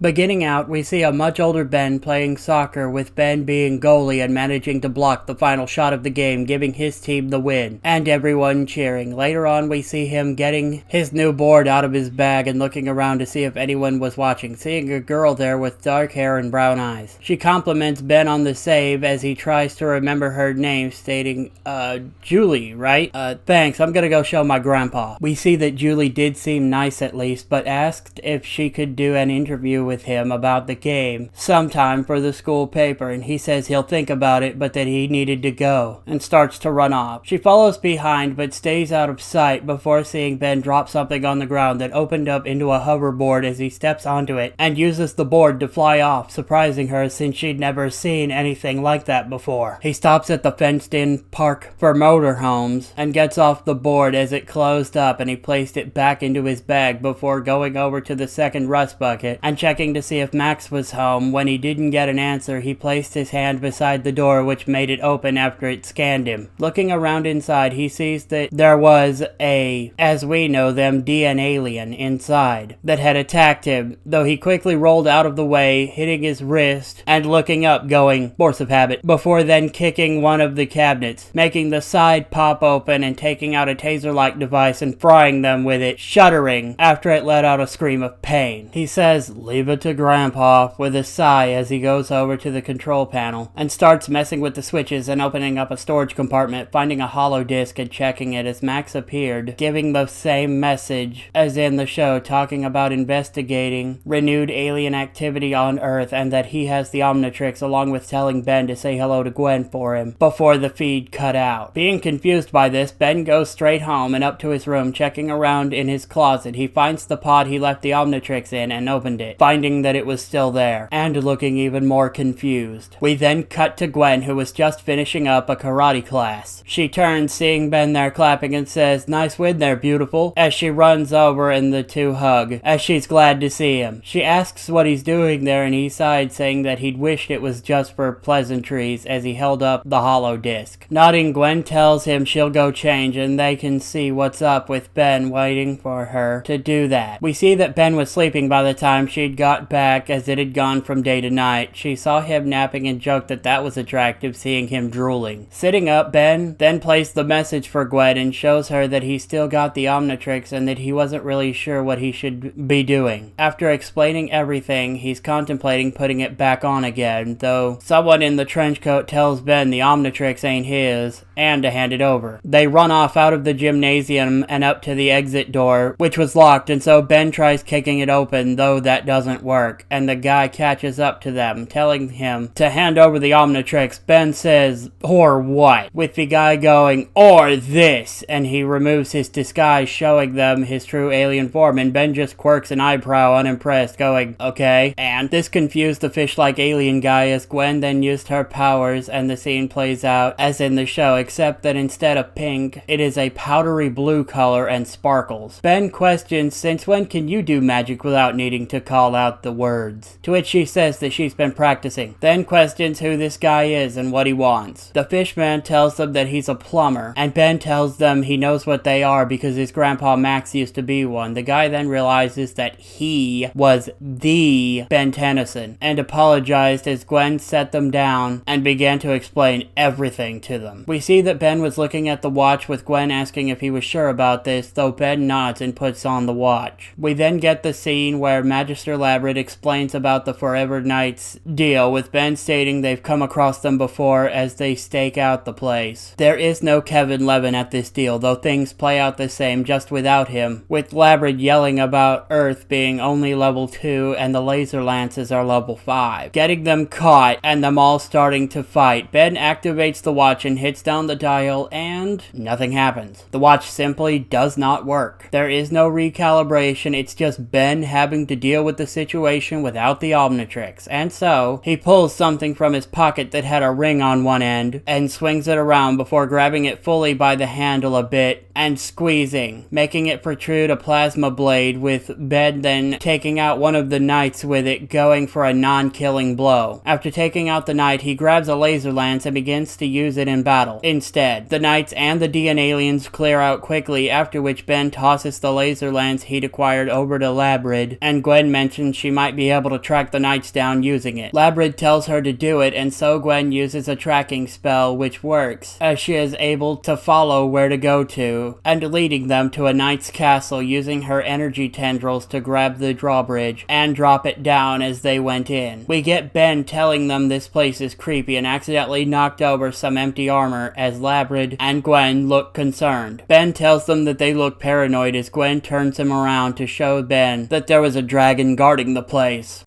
Beginning out, we see a much older Ben playing soccer, with Ben being goalie and managing to block the final shot of the game, giving his team the win, and everyone cheering. Later on, we see him getting his new board out of his bag and looking around to see if anyone was watching, seeing a girl there with dark hair and brown eyes. She compliments Ben on the save as he tries to remember her name, stating, Julie, right? Thanks, I'm gonna go show my grandpa. We see that Julie did seem nice at least, but asked if she could do an interview with him about the game sometime for the school paper, and he says he'll think about it, but that he needed to go, and starts to run off. She follows behind but stays out of sight before seeing Ben drop something on the ground that opened up into a hoverboard as he steps onto it and uses the board to fly off, surprising her since she'd never seen anything like that before. He stops at the fenced-in park for motorhomes and gets off the board as it closed up, and he placed it back into his bag before going over to the second rust bucket and checking to see if Max was home. When he didn't get an answer, he placed his hand beside the door, which made it open after it scanned him. Looking around inside, he sees that there was as we know them, an alien inside that had attacked him, though he quickly rolled out of the way, hitting his wrist and looking up, going, force of habit, before then kicking one of the cabinets, making the side pop open and taking out a taser-like device and frying them with it, shuddering after it let out a scream of pain. He says, "Leave it to Grandpa," with a sigh as he goes over to the control panel and starts messing with the switches and opening up a storage compartment, finding a hollow disk and checking it as Max appeared, giving the same message as in the show, talking about investigating renewed alien activity on Earth and that he has the Omnitrix, along with telling Ben to say hello to Gwen for him before the feed cut out. Being confused by this, Ben goes straight home and up to his room, checking around in his closet. He finds the pod he left the Omnitrix in and opened it, finding that it was still there, and looking even more confused. We then cut to Gwen, who was just finishing up a karate class. She turns, seeing Ben there clapping, and says, "Nice win there, beautiful," as she runs over and the two hug, as she's glad to see him. She asks what he's doing there, and he sighed, saying that he'd wished it was just for pleasantries, as he held up the hollow disc. Nodding, Gwen tells him she'll go change, and they can see what's up, with Ben waiting for her to do that. We see that Ben was sleeping by the time she'd got back, as it had gone from day to night. She saw him napping and joked that was attractive, seeing him drooling. Sitting up, Ben then plays the message for Gwen and shows her that he still got the Omnitrix and that he wasn't really sure what he should be doing. After explaining everything, he's contemplating putting it back on again, though someone in the trench coat tells Ben the Omnitrix ain't his and to hand it over. They run off out of the gymnasium and up to the exit door, which was locked, and so Ben tries kicking it open, though that doesn't work, and the guy catches up to them, telling him to hand over the Omnitrix. Ben says, "Or what?" with the guy going, "Or this," and he removes his disguise, showing them his true alien form, and Ben just quirks an eyebrow, unimpressed, going, "Okay." And this confused the fish-like alien guy, as Gwen then used her powers, and the scene plays out as in the show, except that instead of pink, it is a powdery blue color and sparkles. Ben questions, "Since when can you do magic without needing to call out the words?" To which she says that she's been practicing. Then questions who this guy is and what he wants. The fishman tells them that he's a plumber, and Ben tells them he knows what they are because his grandpa Max used to be one. The guy then realizes that he was the Ben Tennyson and apologized as Gwen set them down and began to explain everything to them. We see that Ben was looking at the watch, with Gwen asking if he was sure about this, though Ben nods and puts on the watch. We then get the scene where Magister Labrid explains about the Forever Knights deal, with Ben stating they've come across them before as they stake out the place. There is no Kevin Levin at this deal, though things play out the same just without him, with Labrid yelling about Earth being only level 2 and the laser lances are level 5, getting them caught and them all starting to fight. Ben activates the watch and hits down the dial, and nothing happens. The watch simply does not work. There is no recalibration, it's just Ben having to deal with the situation without the Omnitrix, and so he pulls something from his pocket that had a ring on one end and swings it around before grabbing it fully by the handle a bit and squeezing, making it protrude a plasma blade, with Ben then taking out one of the knights with it, going for a non-killing blow. After taking out the knight, he grabs a laser lance and begins to use it in battle. Instead, the knights and the DN aliens clear out quickly, after which Ben tosses the laser lance he'd acquired over to Labrid, and Gwen mentions certain she might be able to track the knights down using it. Labrid tells her to do it, and so Gwen uses a tracking spell which works, as she is able to follow where to go to, and leading them to a knight's castle using her energy tendrils to grab the drawbridge and drop it down as they went in. We get Ben telling them this place is creepy and accidentally knocked over some empty armor as Labrid and Gwen look concerned. Ben tells them that they look paranoid as Gwen turns him around to show Ben that there was a dragon guarding the place.